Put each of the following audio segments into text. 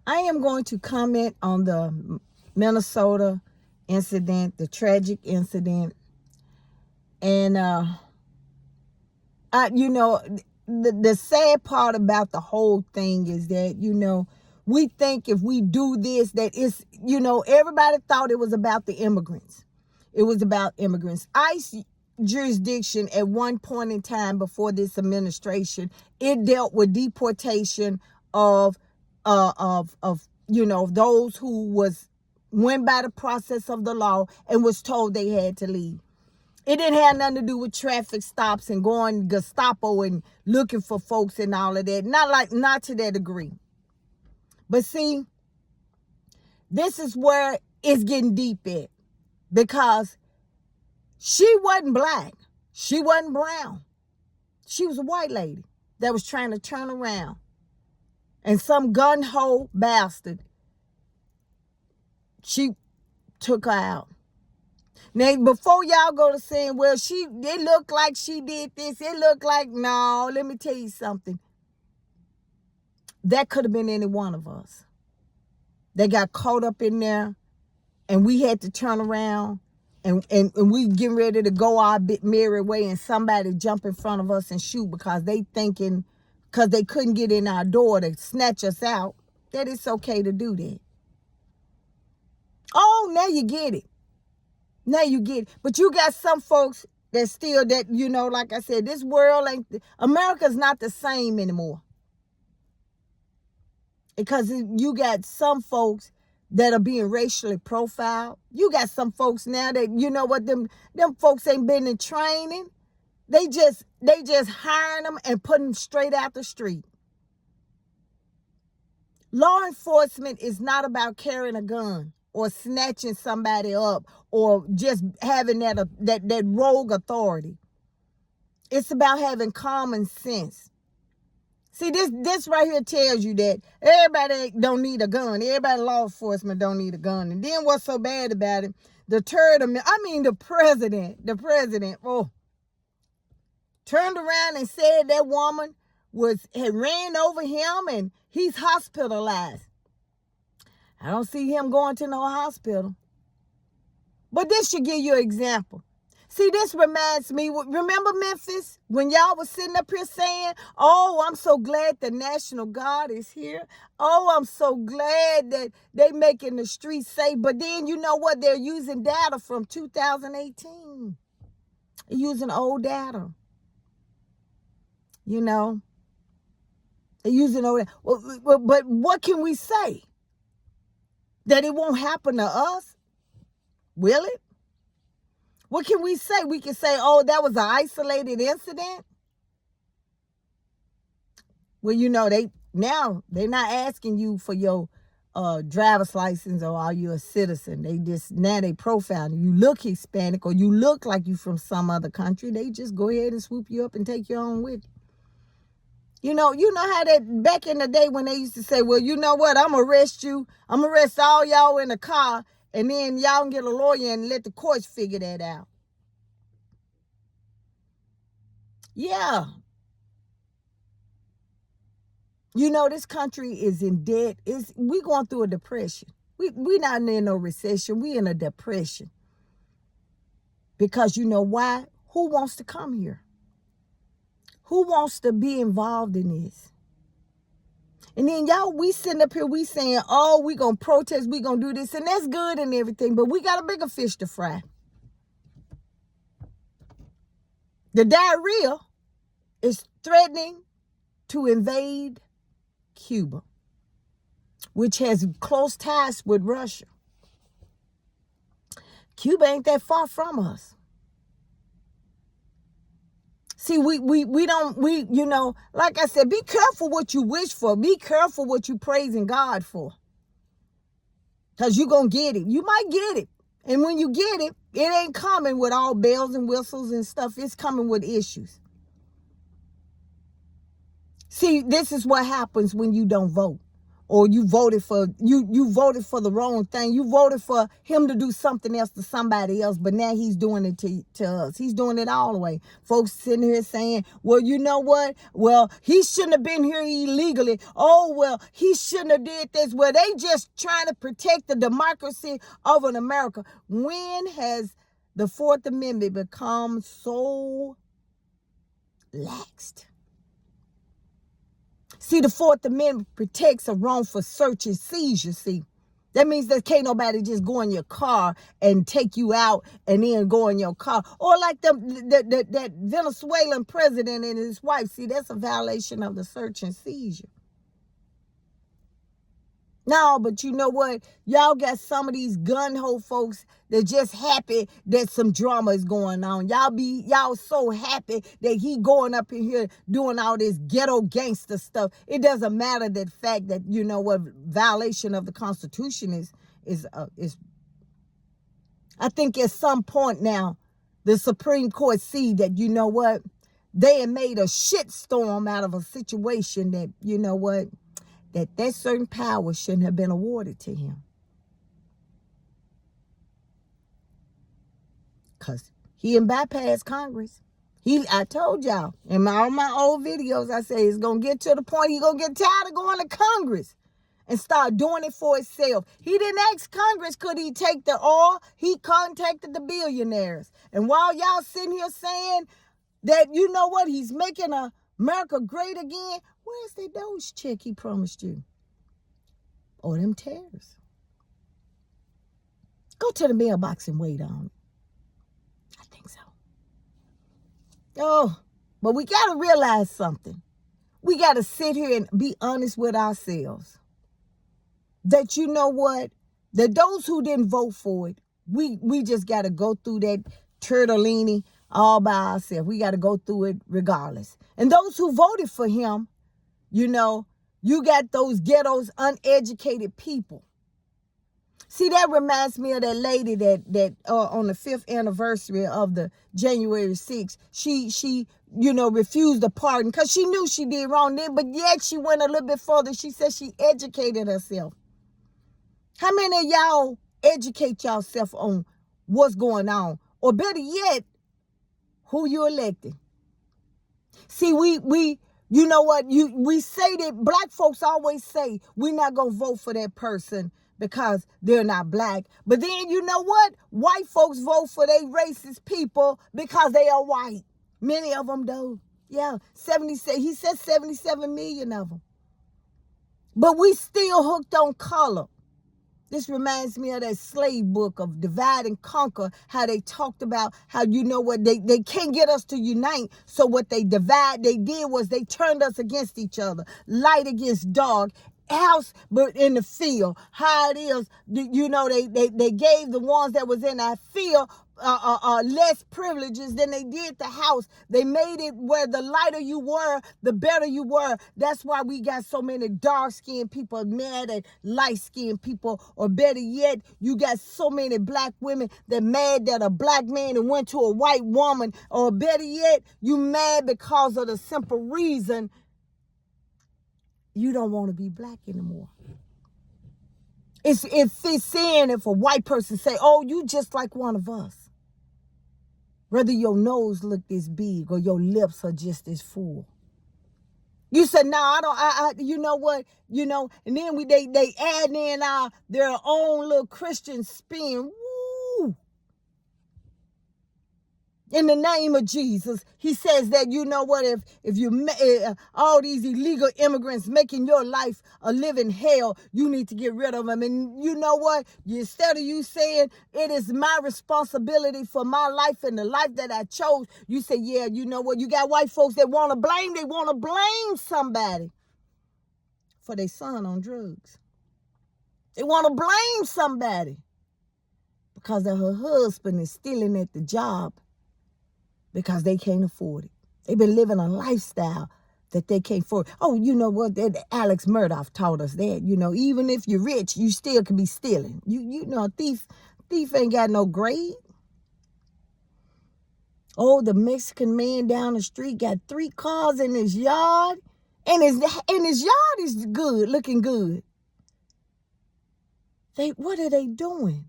I am going to comment on the Minnesota incident, the tragic incident. And, the sad part about the whole thing is that, we think if we do this, that everybody thought it was about the immigrants. It was about immigrants. ICE jurisdiction at one point in time before this administration, it dealt with deportation of those who went by the process of the law and was told they had to leave. It didn't have nothing to do with traffic stops and going Gestapo and looking for folks and all of that. Not to that degree. But see, this is where it's getting deep at. Because she wasn't black. She wasn't brown. She was a white lady that was trying to turn around. And some gun-ho bastard, she took her out. Now, before y'all go to saying, well, it looked like she did this. It looked like, no, let me tell you something. That could have been any one of us. They got caught up in there, and we had to turn around, and we getting ready to go our merry way, and somebody jump in front of us and shoot because they couldn't get in our door to snatch us out, that it's okay to do that. Oh, now you get it. Now you get it. But you got some folks that still, like I said, this world America's not the same anymore. Because you got some folks that are being racially profiled. You got some folks now that, them folks ain't been in training. They just hiring them and putting them straight out the street. Law enforcement is not about carrying a gun or snatching somebody up or just having that rogue authority. It's about having common sense. See, this right here tells you that everybody don't need a gun. Everybody in law enforcement don't need a gun. And then what's so bad about it? The president, turned around and said that woman had ran over him and he's hospitalized. I don't see him going to no hospital. But this should give you an example. See, this reminds me, remember Memphis? When y'all was sitting up here saying, oh, I'm so glad the National Guard is here. Oh, I'm so glad that they making the streets safe. But then you know what? They're using data from 2018. They're using old data. They're using old data. But what can we say? That it won't happen to us? Will it? What can we say? We can say, oh, that was an isolated incident. Well, they're not asking you for your driver's license or are you a citizen. They profiling. You look Hispanic or you look like you from some other country. They just go ahead and swoop you up and take you on with you. You know how that back in the day when they used to say, well, you know what? I'm going to arrest you. I'm going to arrest all y'all in the car. And then y'all can get a lawyer and let the courts figure that out. Yeah. This country is in debt. We going through a depression. We not in no recession. We in a depression. Because you know why? Who wants to come here? Who wants to be involved in this? And then we sitting up here, we saying, oh, we going to protest, we going to do this, and that's good and everything, but we got a bigger fish to fry. The diarrhea is threatening to invade Cuba, which has close ties with Russia. Cuba ain't that far from us. See, like I said, be careful what you wish for. Be careful what you praising God for. Because you're going to get it. You might get it. And when you get it, it ain't coming with all bells and whistles and stuff. It's coming with issues. See, this is what happens when you don't vote. or you voted for the wrong thing. You voted for him to do something else to somebody else, but now he's doing it to us. He's doing it all the way. Folks sitting here saying, well, you know what? Well, he shouldn't have been here illegally. Oh, well, he shouldn't have did this. Well, they just trying to protect the democracy of an America. When has the Fourth Amendment become so laxed? See, the Fourth Amendment protects a wrongful search and seizure, see. That means that can't nobody just go in your car and take you out and then go in your car. Or like that Venezuelan president and his wife. See, that's a violation of the search and seizure. No, but you know what? Y'all got some of these gun-ho folks that just happy that some drama is going on. Y'all so happy that he going up in here doing all this ghetto gangster stuff. It doesn't matter that fact that, you know what, violation of the Constitution is. I think at some point now, the Supreme Court see that, you know what, they had made a shitstorm out of a situation that, you know what, that certain power shouldn't have been awarded to him. Because he didn't bypass Congress. I told y'all in all my old videos, I say it's going to get to the point he's going to get tired of going to Congress and start doing it for himself. He didn't ask Congress, could he take the oil? He contacted the billionaires. And while y'all sitting here saying that, you know what, he's making America great again, where's that Doge check he promised you? Or them tariffs? Go to the mailbox and wait on it. I think so. Oh, but we got to realize something. We got to sit here and be honest with ourselves. That you know what? That those who didn't vote for it, we just got to go through that turtellini all by ourselves. We got to go through it regardless. And those who voted for him, you know, you got those ghettos, uneducated people. See, that reminds me of that lady that on the 5th anniversary of the January 6th, she you know, refused a pardon because she knew she did wrong then, but yet she went a little bit further. She said she educated herself. How many of y'all educate yourself on what's going on? Or better yet, who you elected? See, we you know what? We say that black folks always say we're not going to vote for that person because they're not black. But then you know what? White folks vote for they racist people because they are white. Many of them do. Yeah, he said 77 million of them. But we still hooked on color. This reminds me of that slave book of Divide and Conquer, how they talked about how, you know what, they can't get us to unite. So what they did was they turned us against each other, light against dark, house but in the field. How it is, you know, they gave the ones that was in that field less privileges than they did the house. They made it where the lighter you were, the better you were. That's why we got so many dark-skinned people mad at light-skinned people. Or better yet, you got so many black women that mad that a black man went to a white woman. Or better yet, you mad because of the simple reason you don't want to be black anymore. It fits in if a white person say, oh, you just like one of us. Whether your nose look this big or your lips are just this full. You said, no, I you know what, you know, and then they add in their own little Christian spin. Woo! In the name of Jesus, he says that, you know what, if you all these illegal immigrants making your life a living hell, you need to get rid of them. And you know what, instead of you saying it is my responsibility for my life and the life that I chose, you say, yeah, you know what, you got white folks that want to blame somebody for their son on drugs. They want to blame somebody because of her husband is stealing at the job. Because they can't afford it. They've been living a lifestyle that they can't afford. Oh, you know what? Alex Murdoch taught us that. You know, even if you're rich, you still can be stealing. You know, a thief ain't got no grade. Oh, the Mexican man down the street got 3 cars in his yard. And his yard is good, looking good. What are they doing?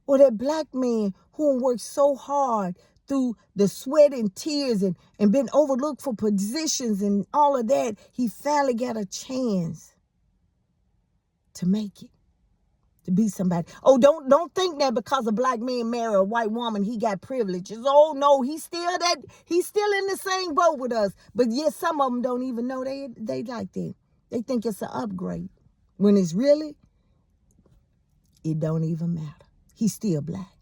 Or that black man who worked so hard through the sweat and tears and been overlooked for positions and all of that, he finally got a chance to make it, to be somebody. Oh, don't think that because a black man married a white woman, he got privileges. Oh no, he's still in the same boat with us. But yet some of them don't even know they like that. They think it's an upgrade. When it's really, it don't even matter. He's still black.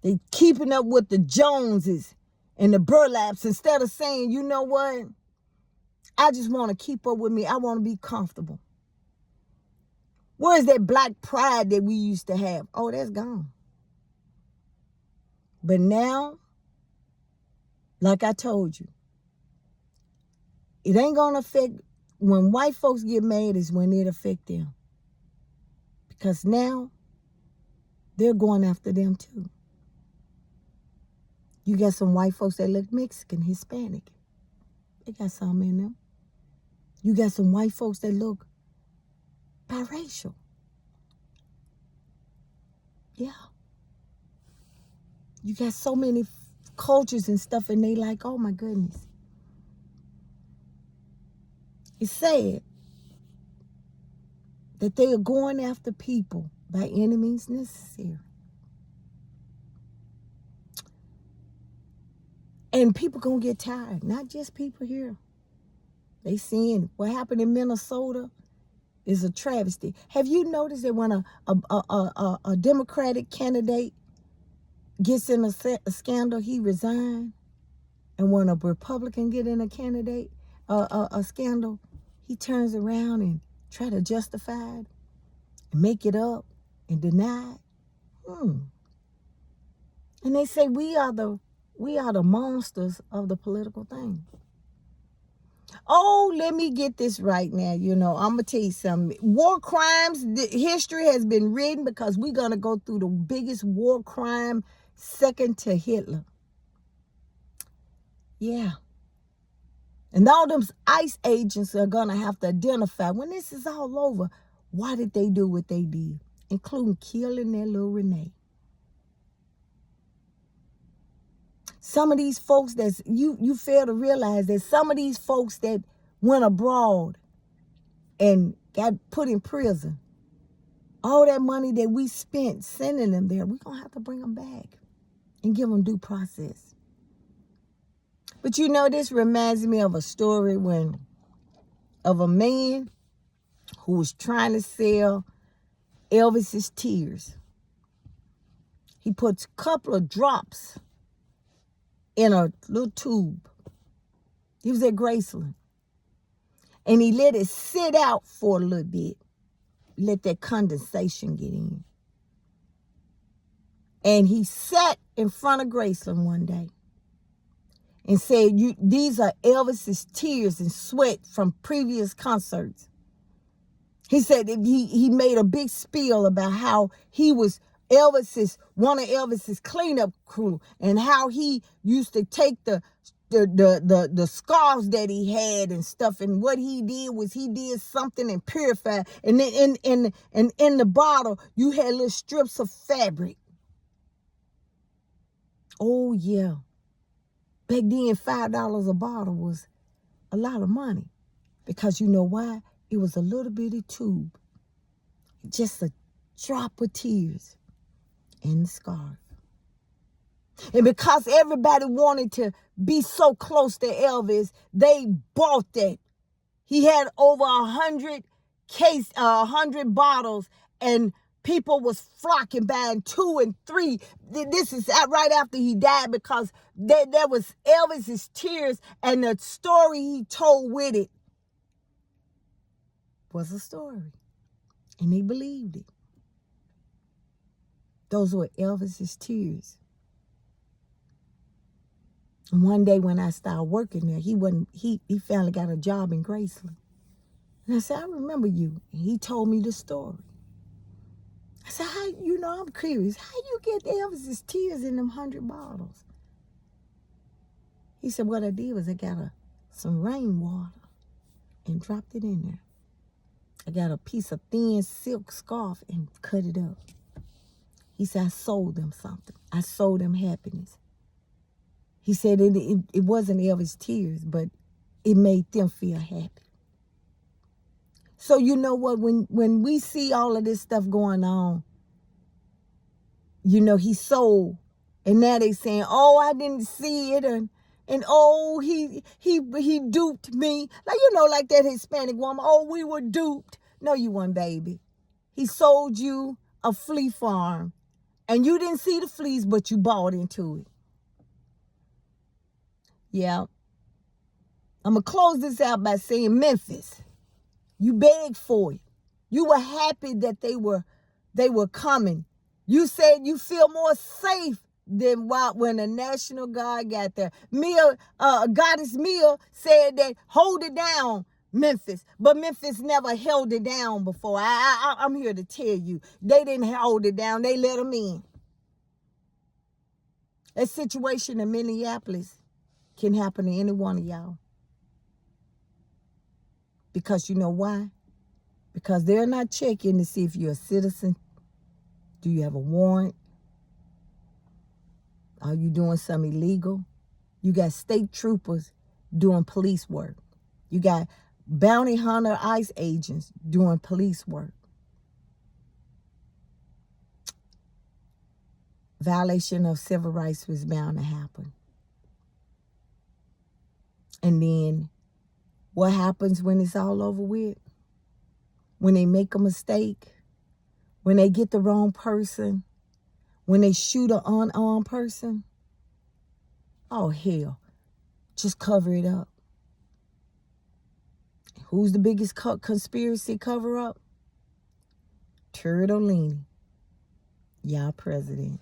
They keeping up with the Joneses and the Burlaps instead of saying, you know what? I just want to keep up with me. I want to be comfortable. Where's that black pride that we used to have? Oh, that's gone. But now, like I told you, it ain't going to affect, when white folks get mad is when it affect them. Because now, they're going after them too. You got some white folks that look Mexican, Hispanic. They got some in them. You got some white folks that look biracial. Yeah. You got so many cultures and stuff, and they like, oh my goodness. It's sad that they are going after people by any means necessary. And people gonna get tired, not just people here. They seeing what happened in Minnesota is a travesty. Have you noticed that when a Democratic candidate gets in a scandal, he resigns? And when a Republican get in a scandal, he turns around and try to justify it and make it up and deny it. And they say we are the monsters of the political thing. Oh, let me get this right now. I'm going to tell you something. War crimes, history has been written because we're going to go through the biggest war crime second to Hitler. Yeah. And all them ICE agents are going to have to identify, when this is all over, why did they do what they did, including killing that little Renee. Some of these folks you fail to realize that some of these folks that went abroad and got put in prison, all that money that we spent sending them there, we're going to have to bring them back and give them due process. But this reminds me of a story of a man who was trying to sell Elvis's tears. He puts a couple of drops in a little tube. He was at Graceland. And he let it sit out for a little bit. Let that condensation get in. And he sat in front of Graceland one day and said, these are Elvis's tears and sweat from previous concerts. He said that he made a big spiel about how he was one of Elvis's cleanup crew, and how he used to take the scarves that he had and stuff, and what he did was he did something and purified, and then in the bottle you had little strips of fabric. Oh yeah, back then $5 a bottle was a lot of money, because you know why? It was a little bitty tube, just a drop of tears in the scarf. And because everybody wanted to be so close to Elvis, they bought that. He had over 100 bottles, and people was flocking, buying 2 and 3. This is right after he died, because there was Elvis's tears, and the story he told with it was a story, and they believed it. Those were Elvis's tears. And one day when I started working there, he finally got a job in Graceland. And I said, I remember you. And he told me the story. I said, I'm curious. How you get Elvis's tears in them 100 bottles? He said, what I did was I got some rainwater and dropped it in there. I got a piece of thin silk scarf and cut it up. He said, I sold them something. I sold them happiness. He said it wasn't Elvis' tears, but it made them feel happy. So you know what? When we see all of this stuff going on, you know, he sold. And now they saying, oh, I didn't see it. And oh, he duped me. Like, you know, like that Hispanic woman. Oh, we were duped. No, you weren't, baby. He sold you a flea farm. And you didn't see the fleas, but you bought into it. Yeah. I'm going to close this out by saying Memphis. You begged for it. You were happy that they were coming. You said you feel more safe than when the National Guard got there. Goddess Mia said that hold it down, Memphis. But Memphis never held it down before. I'm here to tell you. They didn't hold it down. They let them in. A situation in Minneapolis can happen to any one of y'all. Because you know why? Because they're not checking to see if you're a citizen. Do you have a warrant? Are you doing something illegal? You got state troopers doing police work. You got bounty hunter ICE agents doing police work. Violation of civil rights was bound to happen. And then what happens when it's all over with? When they make a mistake, when they get the wrong person, when they shoot an unarmed person, oh hell, just cover it up. Who's the biggest conspiracy cover-up? Turtolini, y'all president.